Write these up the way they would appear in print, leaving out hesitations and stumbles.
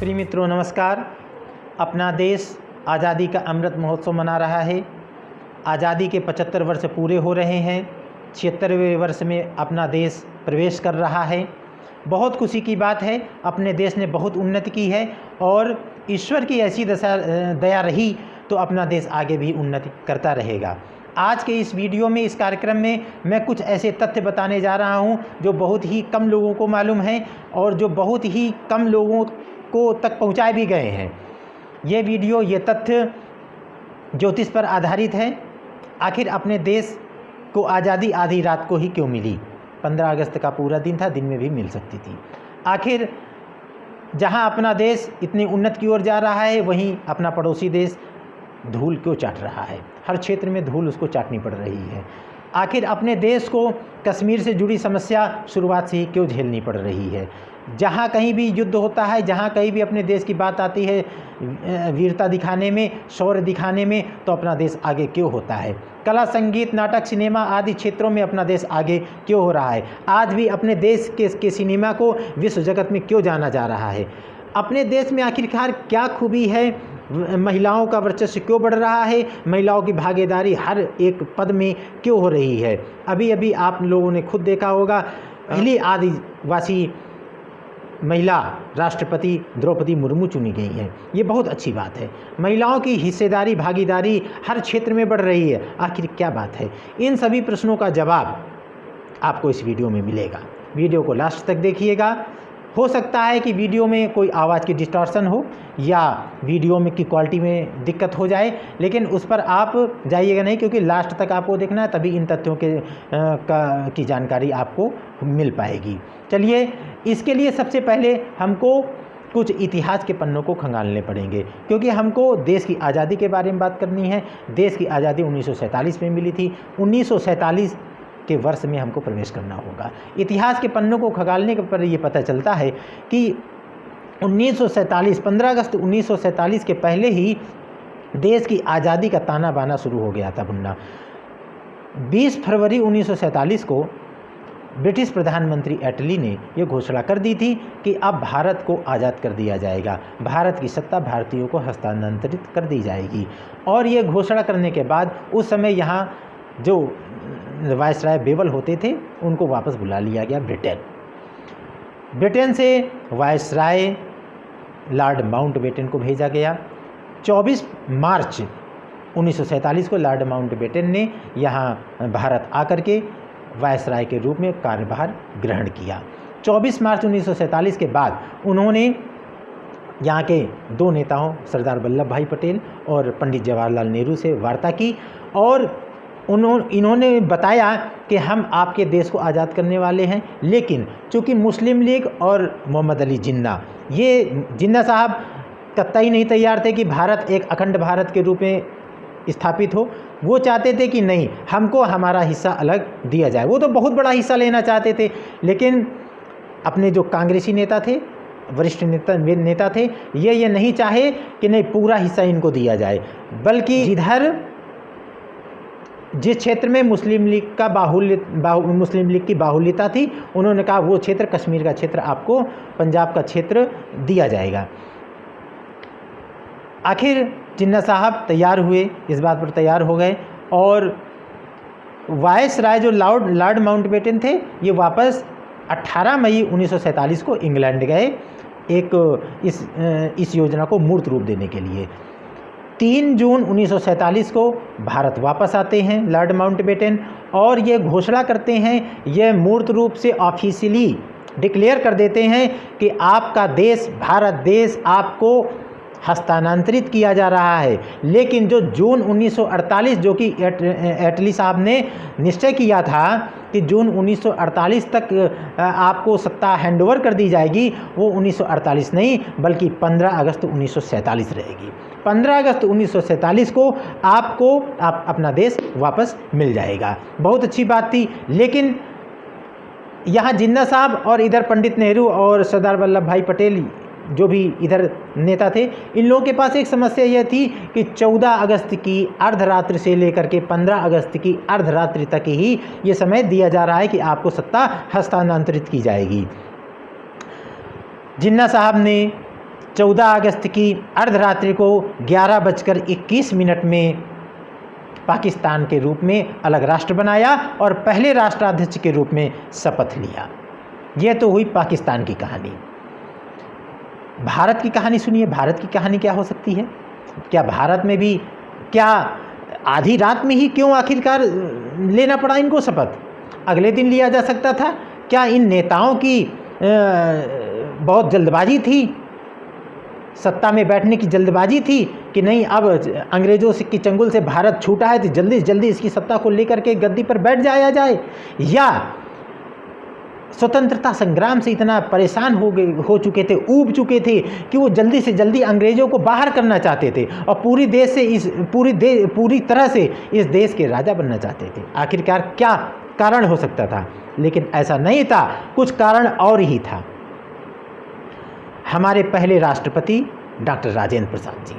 प्रिय मित्रों नमस्कार। अपना देश आज़ादी का अमृत महोत्सव मना रहा है। आज़ादी के 75 वर्ष पूरे हो रहे हैं। 76वें वर्ष में अपना देश प्रवेश कर रहा है। बहुत खुशी की बात है। अपने देश ने बहुत उन्नति की है और ईश्वर की ऐसी दया रही तो अपना देश आगे भी उन्नति करता रहेगा। आज के इस वीडियो में, इस कार्यक्रम में मैं कुछ ऐसे तथ्य बताने जा रहा हूं जो बहुत ही कम लोगों को मालूम है और जो बहुत ही कम लोगों को तक पहुंचाए भी गए हैं। ये वीडियो, ये तथ्य ज्योतिष पर आधारित है। आखिर अपने देश को आज़ादी आधी रात को ही क्यों मिली? 15 अगस्त का पूरा दिन था, दिन में भी मिल सकती थी। आखिर जहां अपना देश इतनी उन्नति की ओर जा रहा है, वहीं अपना पड़ोसी देश धूल क्यों चाट रहा है? हर क्षेत्र में धूल उसको चाटनी पड़ रही है। आखिर अपने देश को कश्मीर से जुड़ी समस्या शुरुआत से ही क्यों झेलनी पड़ रही है? जहाँ कहीं भी युद्ध होता है, जहाँ कहीं भी अपने देश की बात आती है वीरता दिखाने में, शौर्य दिखाने में, तो अपना देश आगे क्यों होता है? कला, संगीत, नाटक, सिनेमा आदि क्षेत्रों में अपना देश आगे क्यों हो रहा है? आज भी अपने देश के सिनेमा को विश्व जगत में क्यों जाना जा रहा है? अपने देश में आखिरकार क्या खूबी है? महिलाओं का वर्चस्व क्यों बढ़ रहा है? महिलाओं की भागीदारी हर एक पद में क्यों हो रही है? अभी अभी आप लोगों ने खुद देखा होगा, पहली आदिवासी महिला राष्ट्रपति द्रौपदी मुर्मू चुनी गई हैं। ये बहुत अच्छी बात है। महिलाओं की हिस्सेदारी, भागीदारी हर क्षेत्र में बढ़ रही है। आखिर क्या बात है? इन सभी प्रश्नों का जवाब आपको इस वीडियो में मिलेगा। वीडियो को लास्ट तक देखिएगा। हो सकता है कि वीडियो में कोई आवाज़ की डिस्टॉर्शन हो या वीडियो में की क्वालिटी में दिक्कत हो जाए, लेकिन उस पर आप जाइएगा नहीं, क्योंकि लास्ट तक आपको देखना है, तभी इन तथ्यों की जानकारी आपको मिल पाएगी। चलिए, इसके लिए सबसे पहले हमको कुछ इतिहास के पन्नों को खंगालने पड़ेंगे, क्योंकि हमको देश की आज़ादी के बारे में बात करनी है। देश की आज़ादी 1947 में मिली थी। 1947 के वर्ष में हमको प्रवेश करना होगा। इतिहास के पन्नों को खंगालने पर ये पता चलता है कि 1947, 15 अगस्त 1947 के पहले ही देश की आज़ादी का ताना बाना शुरू हो गया था बुनना। 20 फरवरी 1947 को ब्रिटिश प्रधानमंत्री एटली ने यह घोषणा कर दी थी कि अब भारत को आज़ाद कर दिया जाएगा, भारत की सत्ता भारतीयों को हस्तांतरित कर दी जाएगी। और ये घोषणा करने के बाद उस समय यहाँ जो वायसराय बेवल होते थे, उनको वापस बुला लिया गया ब्रिटेन से वायसराय लॉर्ड माउंटबेटन को भेजा गया। 24 मार्च 1947 को लॉर्ड माउंटबेटन ने यहाँ भारत आकर के वायसराय के रूप में कार्यभार ग्रहण किया। 24 मार्च 1947 के बाद उन्होंने यहाँ के दो नेताओं सरदार वल्लभ भाई पटेल और पंडित जवाहरलाल नेहरू से वार्ता की और इन्होंने बताया कि हम आपके देश को आज़ाद करने वाले हैं, लेकिन चूँकि मुस्लिम लीग और मोहम्मद अली जिन्ना, ये जिन्ना साहब कतई नहीं तैयार थे कि भारत एक अखंड भारत के रूप में स्थापित हो। वो चाहते थे कि नहीं, हमको हमारा हिस्सा अलग दिया जाए। वो तो बहुत बड़ा हिस्सा लेना चाहते थे, लेकिन अपने जो कांग्रेसी नेता थे, वरिष्ठ नेता थे, ये नहीं चाहे कि नहीं पूरा हिस्सा इनको दिया जाए, बल्कि जिस क्षेत्र में मुस्लिम लीग की बाहुल्यता थी, उन्होंने कहा वो क्षेत्र, कश्मीर का क्षेत्र आपको, पंजाब का क्षेत्र दिया जाएगा। आखिर जिन्ना साहब तैयार हुए, इस बात पर तैयार हो गए और वायसराय जो लॉर्ड माउंटबेटन थे, ये वापस 18 मई 1947 को इंग्लैंड गए इस योजना को मूर्त रूप देने के लिए। 3 जून 1947 को भारत वापस आते हैं लॉर्ड माउंटबेटन और ये घोषणा करते हैं, ये मूर्त रूप से ऑफिशियली डिक्लेयर कर देते हैं कि आपका देश, भारत देश, आपको हस्तांतरित किया जा रहा है। लेकिन जो जून 1948 जो कि एटली साहब ने निश्चय किया था कि जून 1948 तक आपको सत्ता हैंडओवर कर दी जाएगी, वो 1948 नहीं बल्कि 15 अगस्त 1947 रहेगी। 15 अगस्त 1947 को आपको अपना देश वापस मिल जाएगा। बहुत अच्छी बात थी। लेकिन यहाँ जिन्ना साहब और इधर पंडित नेहरू और सरदार वल्लभ भाई पटेल जो भी इधर नेता थे, इन लोगों के पास एक समस्या यह थी कि 14 अगस्त की अर्धरात्रि से लेकर के 15 अगस्त की अर्धरात्रि तक ही ये समय दिया जा रहा है कि आपको सत्ता हस्तांतरित की जाएगी। जिन्ना साहब ने 14 अगस्त की अर्धरात्रि को 11:21 में पाकिस्तान के रूप में अलग राष्ट्र बनाया और पहले राष्ट्राध्यक्ष के रूप में शपथ लिया। यह तो हुई पाकिस्तान की कहानी। भारत की कहानी सुनिए। भारत की कहानी क्या हो सकती है? क्या भारत में भी क्या आधी रात में ही क्यों आखिरकार लेना पड़ा इनको शपथ? अगले दिन लिया जा सकता था। क्या इन नेताओं की बहुत जल्दबाजी थी, सत्ता में बैठने की जल्दबाजी थी कि नहीं अब अंग्रेज़ों की चंगुल से भारत छूटा है तो जल्दी से जल्दी इसकी सत्ता को लेकर के गद्दी पर बैठ जाया जाए? या स्वतंत्रता संग्राम से इतना परेशान हो चुके थे, ऊब चुके थे कि वो जल्दी से जल्दी अंग्रेज़ों को बाहर करना चाहते थे और पूरी तरह से इस देश के राजा बनना चाहते थे? आखिरकार क्या कारण हो सकता था? लेकिन ऐसा नहीं था, कुछ कारण और ही था। हमारे पहले राष्ट्रपति डॉक्टर राजेंद्र प्रसाद जी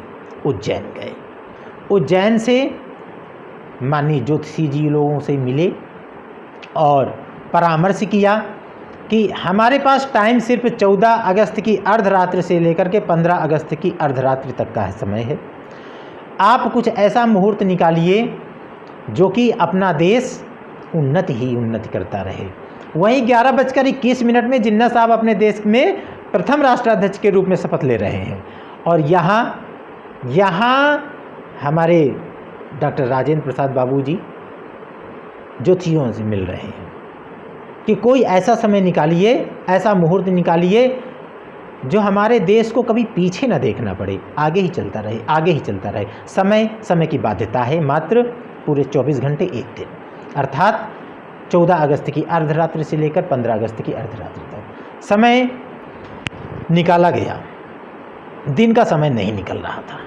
उज्जैन गए। उज्जैन से माननीय ज्योतिषी जी लोगों से मिले और परामर्श किया कि हमारे पास टाइम सिर्फ 14 अगस्त की अर्धरात्रि से लेकर के 15 अगस्त की अर्धरात्रि तक का समय है। आप कुछ ऐसा मुहूर्त निकालिए जो कि अपना देश उन्नति ही उन्नति करता रहे। वहीं 11:21 में जिन्ना साहब अपने देश में प्रथम राष्ट्राध्यक्ष के रूप में शपथ ले रहे हैं और यहाँ हमारे डॉक्टर राजेंद्र प्रसाद बाबू जी ज्योतिषियों से मिल रहे हैं कि कोई ऐसा समय निकालिए, ऐसा मुहूर्त निकालिए जो हमारे देश को कभी पीछे ना देखना पड़े, आगे ही चलता रहे, आगे ही चलता रहे। समय की बाध्यता है, मात्र पूरे 24 घंटे एक दिन, अर्थात 14 अगस्त की अर्धरात्रि से लेकर 15 अगस्त की अर्धरात्रि तक समय निकाला गया। दिन का समय नहीं निकल रहा था।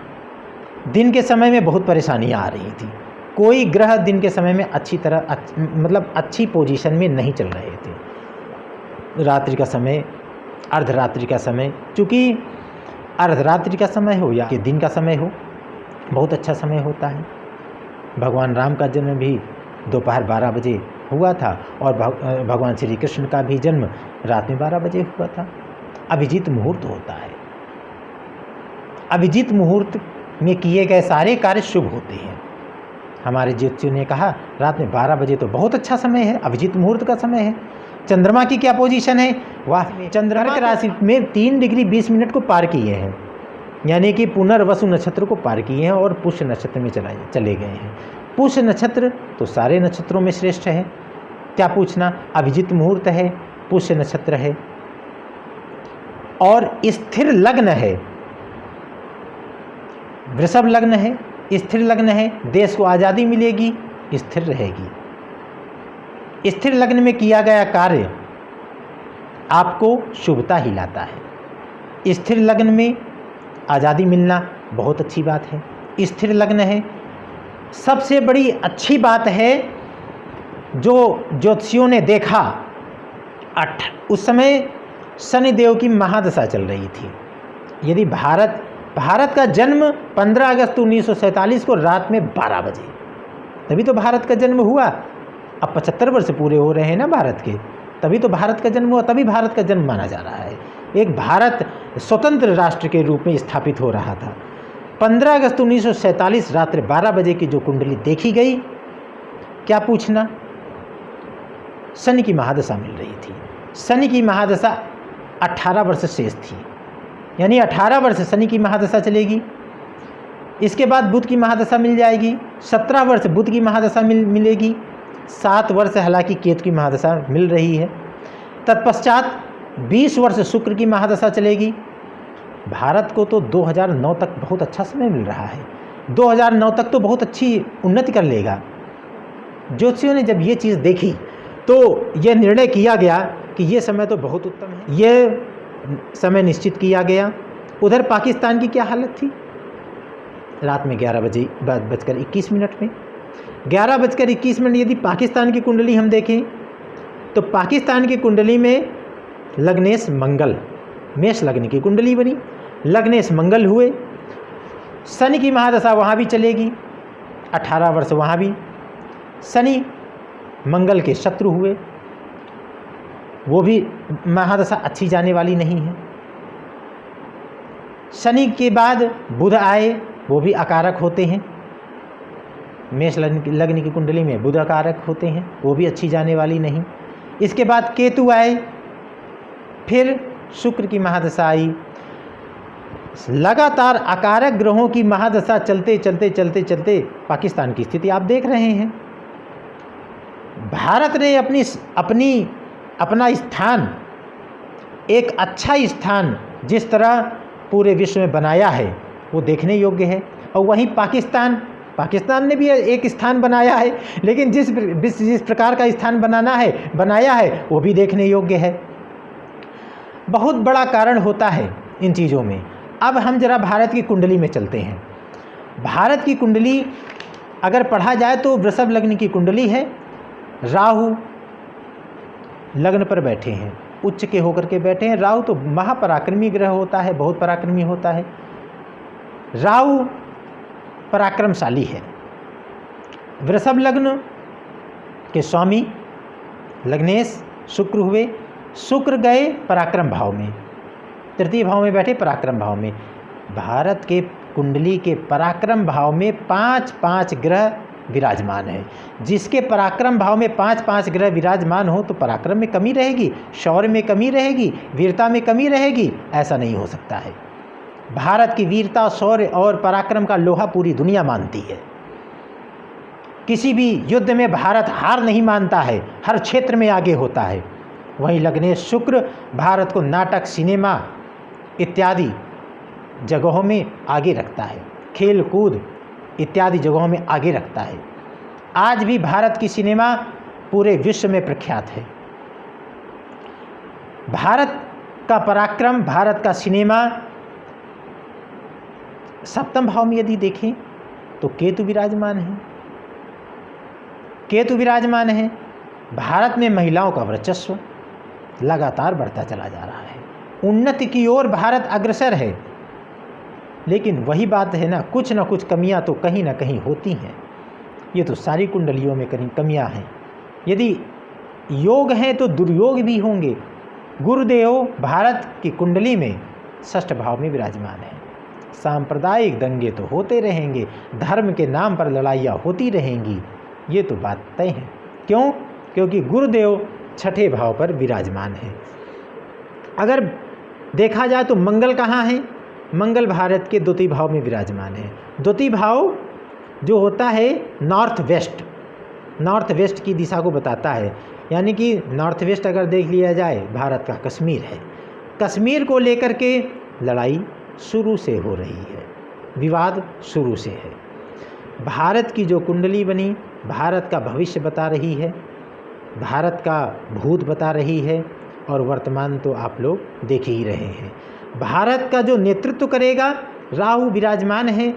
दिन के समय में बहुत परेशानियां आ रही थी। कोई ग्रह दिन के समय में अच्छी पोजीशन में नहीं चल रहे थे। रात्रि का समय, अर्धरात्रि का समय, चूँकि अर्धरात्रि का समय हो या कि दिन का समय हो, बहुत अच्छा समय होता है। भगवान राम का जन्म भी दोपहर 12 बजे हुआ था और भगवान श्री कृष्ण का भी जन्म रात में 12 बजे हुआ था। अभिजीत मुहूर्त होता है। अभिजीत मुहूर्त में किए गए सारे कार्य शुभ होते हैं। हमारे ज्योतिषियों ने कहा रात में 12 बजे तो बहुत अच्छा समय है, अभिजीत मुहूर्त का समय है। चंद्रमा की क्या पोजीशन है? वाह, चंद्रमा राशि में 3 डिग्री 20 मिनट को पार किए हैं, यानी कि पुनर्वसु नक्षत्र को पार किए हैं और पुष्य नक्षत्र में चले गए हैं। पुष्य नक्षत्र तो सारे नक्षत्रों में श्रेष्ठ है, क्या पूछना। अभिजीत मुहूर्त है, पुष्य नक्षत्र है और स्थिर लग्न है, वृषभ लग्न है, स्थिर लग्न है। देश को आज़ादी मिलेगी, स्थिर रहेगी। स्थिर लग्न में किया गया कार्य आपको शुभता ही लाता है। स्थिर लग्न में आज़ादी मिलना बहुत अच्छी बात है। स्थिर लग्न है, सबसे बड़ी अच्छी बात है जो ज्योतिषियों ने देखा। उस समय शनिदेव की महादशा चल रही थी। यदि भारत का जन्म 15 अगस्त 1947 को रात में 12 बजे, तभी तो भारत का जन्म हुआ। अब 75 वर्ष पूरे हो रहे हैं ना भारत के, तभी तो भारत का जन्म हुआ, तभी भारत का जन्म माना जा रहा है। एक भारत स्वतंत्र राष्ट्र के रूप में स्थापित हो रहा था। 15 अगस्त 1947 रात्रि 12 बजे की जो कुंडली देखी गई, क्या पूछना। शनि की महादशा मिल रही थी। शनि की महादशा 18 वर्ष शेष थी, यानी 18 वर्ष शनि की महादशा चलेगी। इसके बाद बुध की महादशा मिल जाएगी, 17 वर्ष बुध की महादशा मिलेगी, 7 वर्ष हालांकि केतु की महादशा मिल रही है। तत्पश्चात 20 वर्ष शुक्र की महादशा चलेगी। भारत को तो 2009 तक बहुत अच्छा समय मिल रहा है। 2009 तक तो बहुत अच्छी उन्नति कर लेगा। ज्योतिषियों ने जब ये चीज़ देखी तो ये निर्णय किया गया कि ये समय तो बहुत उत्तम है। ये समय निश्चित किया गया। उधर पाकिस्तान की क्या हालत थी? रात में 11:21 में 11:21 यदि पाकिस्तान की कुंडली हम देखें तो पाकिस्तान की कुंडली में लग्नेश मंगल, मेष लग्न की कुंडली बनी, लग्नेश मंगल हुए। शनि की महादशा वहाँ भी चलेगी, 18 वर्ष वहाँ भी। शनि मंगल के शत्रु हुए, वो भी महादशा अच्छी जाने वाली नहीं है। शनि के बाद बुध आए, वो भी अकारक होते हैं। मेष लग्न की कुंडली में बुध अकारक होते हैं, वो भी अच्छी जाने वाली नहीं। इसके बाद केतु आए, फिर शुक्र की महादशा आई। लगातार अकारक ग्रहों की महादशा चलते चलते चलते चलते पाकिस्तान की स्थिति आप देख रहे हैं। भारत ने अपना स्थान, एक अच्छा स्थान जिस तरह पूरे विश्व में बनाया है वो देखने योग्य है। और वहीं पाकिस्तान ने भी एक स्थान बनाया है, लेकिन जिस प्रकार का स्थान बनाया है वो भी देखने योग्य है। बहुत बड़ा कारण होता है इन चीज़ों में। अब हम जरा भारत की कुंडली में चलते हैं। भारत की कुंडली अगर पढ़ा जाए तो वृषभ लग्न की कुंडली है। राहु लग्न पर बैठे हैं, उच्च के होकर के बैठे हैं। राहु तो महापराक्रमी ग्रह होता है, बहुत पराक्रमी होता है। राहु पराक्रमशाली है। वृषभ लग्न के स्वामी लग्नेश शुक्र हुए। शुक्र गए पराक्रम भाव में, तृतीय भाव में बैठे पराक्रम भाव में। भारत के कुंडली के पराक्रम भाव में 5-5 ग्रह विराजमान है। जिसके पराक्रम भाव में 5-5 ग्रह विराजमान हो तो पराक्रम में कमी रहेगी, शौर्य में कमी रहेगी, वीरता में कमी रहेगी? ऐसा नहीं हो सकता है। भारत की वीरता, शौर्य और पराक्रम का लोहा पूरी दुनिया मानती है। किसी भी युद्ध में भारत हार नहीं मानता है, हर क्षेत्र में आगे होता है। वहीं लग्नेश शुक्र भारत को नाटक, सिनेमा इत्यादि जगहों में आगे रखता है, खेल कूद इत्यादि जगहों में आगे रखता है। आज भी भारत की सिनेमा पूरे विश्व में प्रख्यात है। भारत का पराक्रम, भारत का सिनेमा, सप्तम भाव में यदि देखें तो केतु विराजमान है। केतु विराजमान है। भारत में महिलाओं का वर्चस्व लगातार बढ़ता चला जा रहा है। उन्नति की ओर भारत अग्रसर है। लेकिन वही बात है ना कुछ कमियां तो कहीं ना कहीं होती हैं। ये तो सारी कुंडलियों में कहीं कमियां हैं। यदि योग हैं तो दुर्योग भी होंगे। गुरुदेव भारत की कुंडली में षष्ठ भाव में विराजमान है। सांप्रदायिक दंगे तो होते रहेंगे, धर्म के नाम पर लड़ाइयाँ होती रहेंगी, ये तो बात तय है। क्यों? क्योंकि गुरुदेव छठे भाव पर विराजमान है। अगर देखा जाए तो मंगल कहाँ है? मंगल भारत के द्वितीय भाव में विराजमान है। द्वितीय भाव जो होता है नॉर्थ वेस्ट की दिशा को बताता है। यानी कि नॉर्थ वेस्ट अगर देख लिया जाए, भारत का कश्मीर है। कश्मीर को लेकर के लड़ाई शुरू से हो रही है, विवाद शुरू से है। भारत की जो कुंडली बनी भारत का भविष्य बता रही है, भारत का भूत बता रही है, और वर्तमान तो आप लोग देख ही रहे हैं। भारत का जो नेतृत्व करेगा राहु विराजमान है।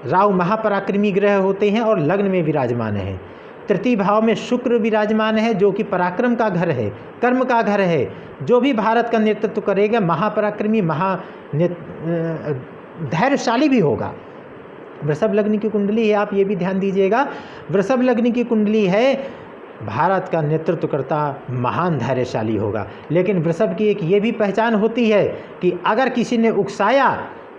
राहु महापराक्रमी ग्रह होते हैं और लग्न में विराजमान है। तृतीय भाव में शुक्र विराजमान है जो कि पराक्रम का घर है, कर्म का घर है। जो भी भारत का नेतृत्व करेगा महापराक्रमी, धैर्यशाली भी होगा। वृषभ लग्न की कुंडली है, आप ये भी ध्यान दीजिएगा। वृषभ लग्न की कुंडली है, भारत का नेतृत्व करता महान धैर्यशाली होगा। लेकिन वृषभ की एक ये भी पहचान होती है कि अगर किसी ने उकसाया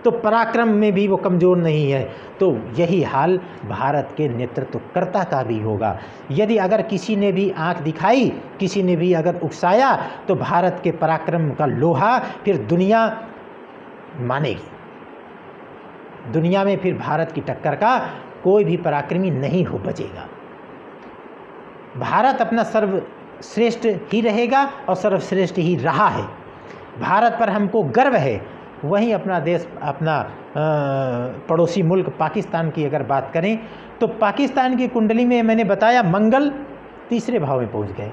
तो पराक्रम में भी वो कमज़ोर नहीं है। तो यही हाल भारत के नेतृत्वकर्ता का भी होगा। यदि अगर किसी ने भी आंख दिखाई, किसी ने भी अगर उकसाया तो भारत के पराक्रम का लोहा फिर दुनिया मानेगी। दुनिया में फिर भारत की टक्कर का कोई भी पराक्रमी नहीं हो बचेगा। भारत अपना सर्वश्रेष्ठ ही रहेगा और सर्वश्रेष्ठ ही रहा है। भारत पर हमको गर्व है। वहीं अपना देश, अपना पड़ोसी मुल्क पाकिस्तान की अगर बात करें तो पाकिस्तान की कुंडली में मैंने बताया मंगल तीसरे भाव में पहुंच गए।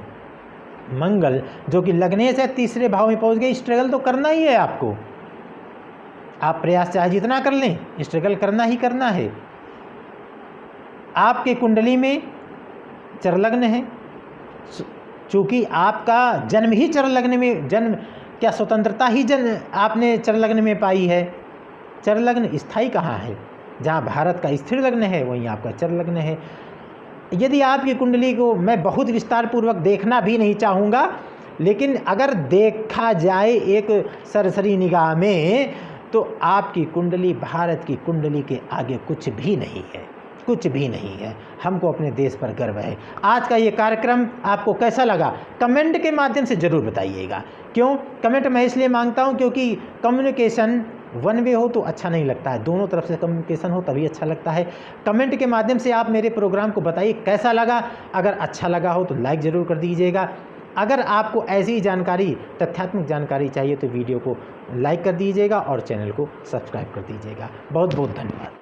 मंगल जो कि लग्नेश है तीसरे भाव में पहुंच गए। स्ट्रगल तो करना ही है आपको, आप प्रयास चाहे जितना कर लें, स्ट्रगल करना ही करना है। आपके कुंडली में चरलग्न है, चूँकि आपका जन्म ही चरलग्न में, जन्म क्या स्वतंत्रता ही आपने चरलग्न में पाई है। चरलग्न स्थायी कहाँ है? जहाँ भारत का स्थिर लग्न है वहीं आपका चरलग्न है। यदि आपकी कुंडली को मैं बहुत विस्तार पूर्वक देखना भी नहीं चाहूँगा, लेकिन अगर देखा जाए एक सरसरी निगाह में तो आपकी कुंडली भारत की कुंडली के आगे कुछ भी नहीं है, कुछ भी नहीं है। हमको अपने देश पर गर्व है। आज का ये कार्यक्रम आपको कैसा लगा कमेंट के माध्यम से ज़रूर बताइएगा। क्यों कमेंट मैं इसलिए मांगता हूँ क्योंकि कम्युनिकेशन वन वे हो तो अच्छा नहीं लगता है, दोनों तरफ से कम्युनिकेशन हो तभी अच्छा लगता है। कमेंट के माध्यम से आप मेरे प्रोग्राम को बताइए कैसा लगा। अगर अच्छा लगा हो तो लाइक ज़रूर कर दीजिएगा। अगर आपको ऐसी जानकारी, तथ्यात्मक जानकारी चाहिए तो वीडियो को लाइक कर दीजिएगा और चैनल को सब्सक्राइब कर दीजिएगा। बहुत बहुत धन्यवाद।